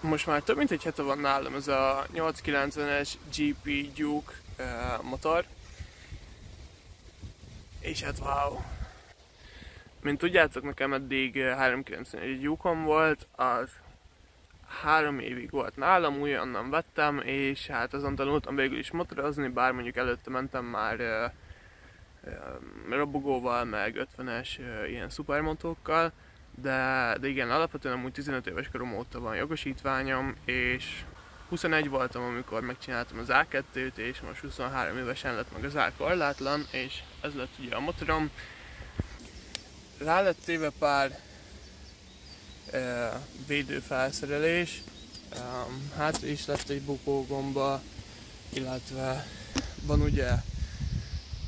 Most már több mint egy hete van nálam ez a 890-es GP Duke motor. És hát wow! Mint tudjátok, nekem eddig 391 Duke-om volt, az 3 évig volt nálam, újonnan vettem, és hát azon tanultam végül is motorozni, bár mondjuk előtte mentem már robogóval, meg 50-es ilyen szupermotókkal, de igen, alapvetően amúgy 15 éves korom óta van jogosítványom, és 21 voltam, amikor megcsináltam az A2-t, és most 23 évesen lett meg az A korlátlan, és ez lett ugye a motorom. Rá lett téve pár védőfelszerelés, hátra is lett egy bukógomba, illetve van ugye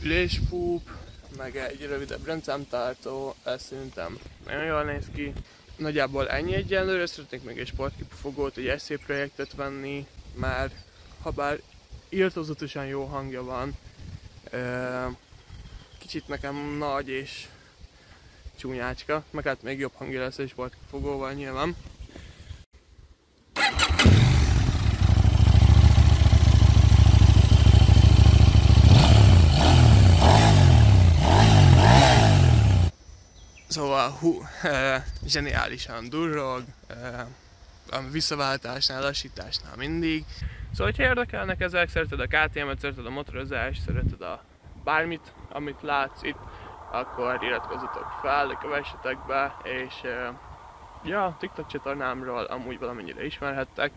üléspúp, meg egy rövidebb rendszámtartó, ez szerintem nagyon jól néz ki. Nagyjából ennyi egyenlőre, szeretnék még egy sportkipufogót, egy SC projektet venni, mert habár irtózatosan jó hangja van, kicsit nekem nagy és csúnyácska, meg hát még jobb hangja lesz egy sportkipufogóval nyilván. Szóval zseniálisan durrog, a visszaváltásnál, lassításnál mindig. Szóval, ha érdekelnek ezek, szereted a KTM-et, szereted a motorozást, szereted a bármit, amit látsz itt, akkor iratkozzatok fel, kövessetek be, és ja, TikTok csatornámról amúgy valamennyire ismerhettek,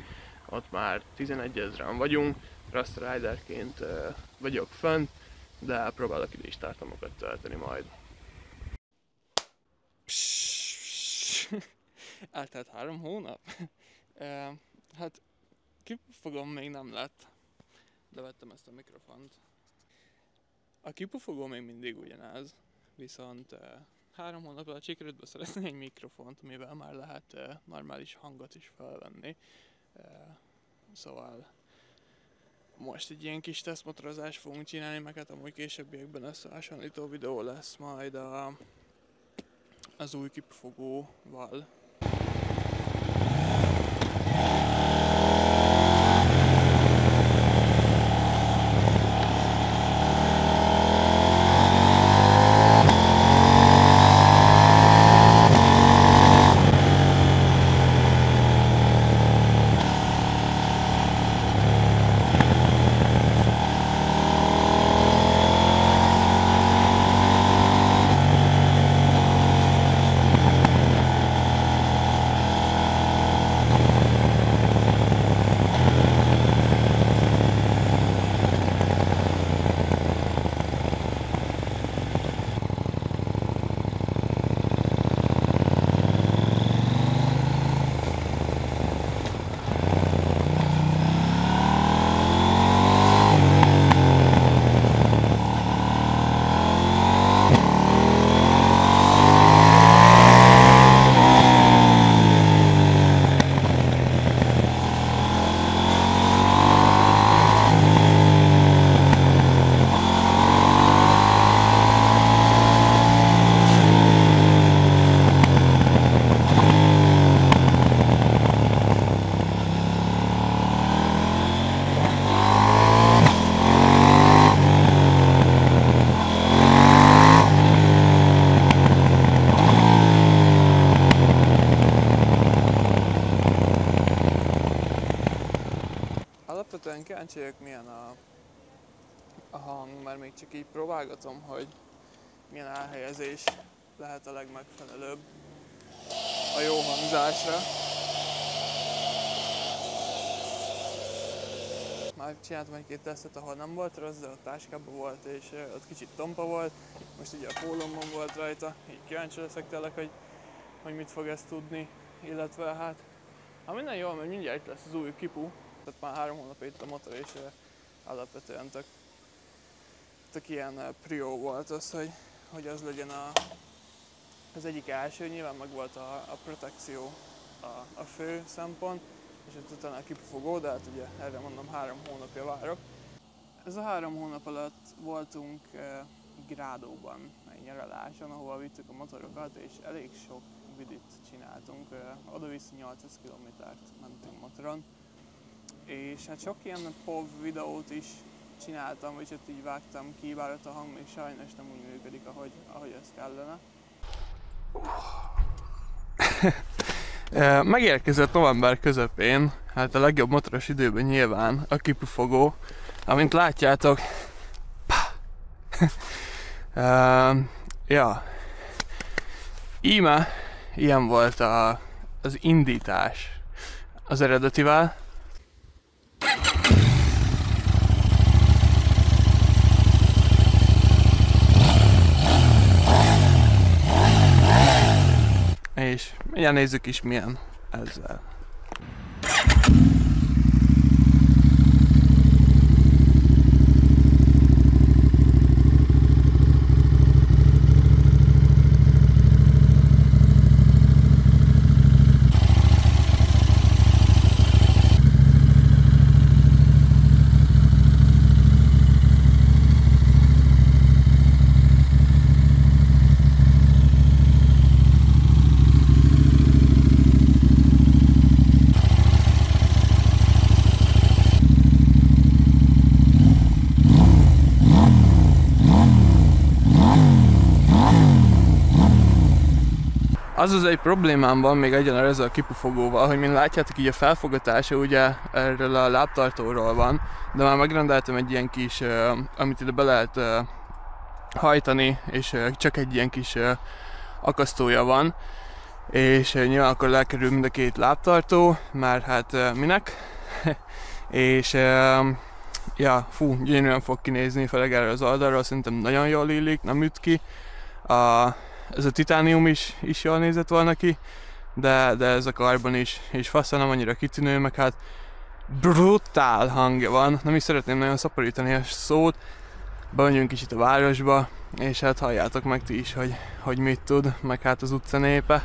ott már 11 000-en vagyunk, Rasta Riderként vagyok fönt, de próbálok ide is tartalmakat tölteni majd. Eltelt 3 hónap? Hát kipufogom még nem lett, de vettem ezt a mikrofont. A kipufogó még mindig ugyanaz, viszont 3 hónap alatt sikerült beszerezni egy mikrofont, amivel már lehet normális hangot is felvenni. Szóval most egy ilyen kis tesztmotorozást fogunk csinálni, meg hát amúgy későbbiekben összehasonlító videó lesz majd az új kipufogóval. Alapvetően kíváncsi vagyok, milyen a hang, mert még csak így próbálgatom, hogy milyen elhelyezés lehet a legmegfelelőbb a jó hangzásra. Már csináltam egy-két tesztet, ahol nem volt rossz, de a táskában volt, és ott kicsit tompa volt. Most ugye a pólómon volt rajta, így kíváncsi leszek tényleg, hogy mit fog ezt tudni, illetve hát ha minden jól megy, mindjárt itt lesz az új kipu. Tehát már 3 hónapja itt a motor, és alapvetően tök ilyen prió volt az, hogy az legyen az egyik első. Nyilván meg volt a protekció a fő szempont, és utána a kipufogó, de hát ugye erre mondom 3 hónapja várok. Ez a 3 hónap alatt voltunk Grádóban egy nyaraláson, ahova vittük a motorokat, és elég sok vidit csináltunk, oda-vissza 800 kilométert mentünk motoron. És hát sok ilyen POV videót is csináltam, vagy hát így vágtam ki, bár ott a hang még sajnos nem úgy működik, ahogy ez kellene. Megérkezett november közepén, hát a legjobb motoros időben nyilván a kipufogó, amint látjátok. Ja, íme ilyen volt az indítás az eredetivel. És mindjárt nézzük is milyen ezzel. Az egy problémám van még egyenlően ezzel a kipufogóval, hogy mint látjátok, így a felfogatása ugye erről a lábtartóról van, de már megrendeltem egy ilyen kis, amit ide be lehet hajtani, és csak egy ilyen kis akasztója van, és nyilván akkor lekerül mind a két lábtartó, mert hát minek, és ja, fú, gyönyörűen fog kinézni, főleg erről az oldalról, szerintem nagyon jól illik, nem üt ki. Ez a titánium is jól nézett volna ki, de ez a karbon is faszal, nem annyira kitűnő, meg hát brutál hangja van. Nem is szeretném nagyon szaporítani a szót, bemegyünk kicsit a városba, és hát halljátok meg ti is, hogy mit tud, meg hát az utca népe.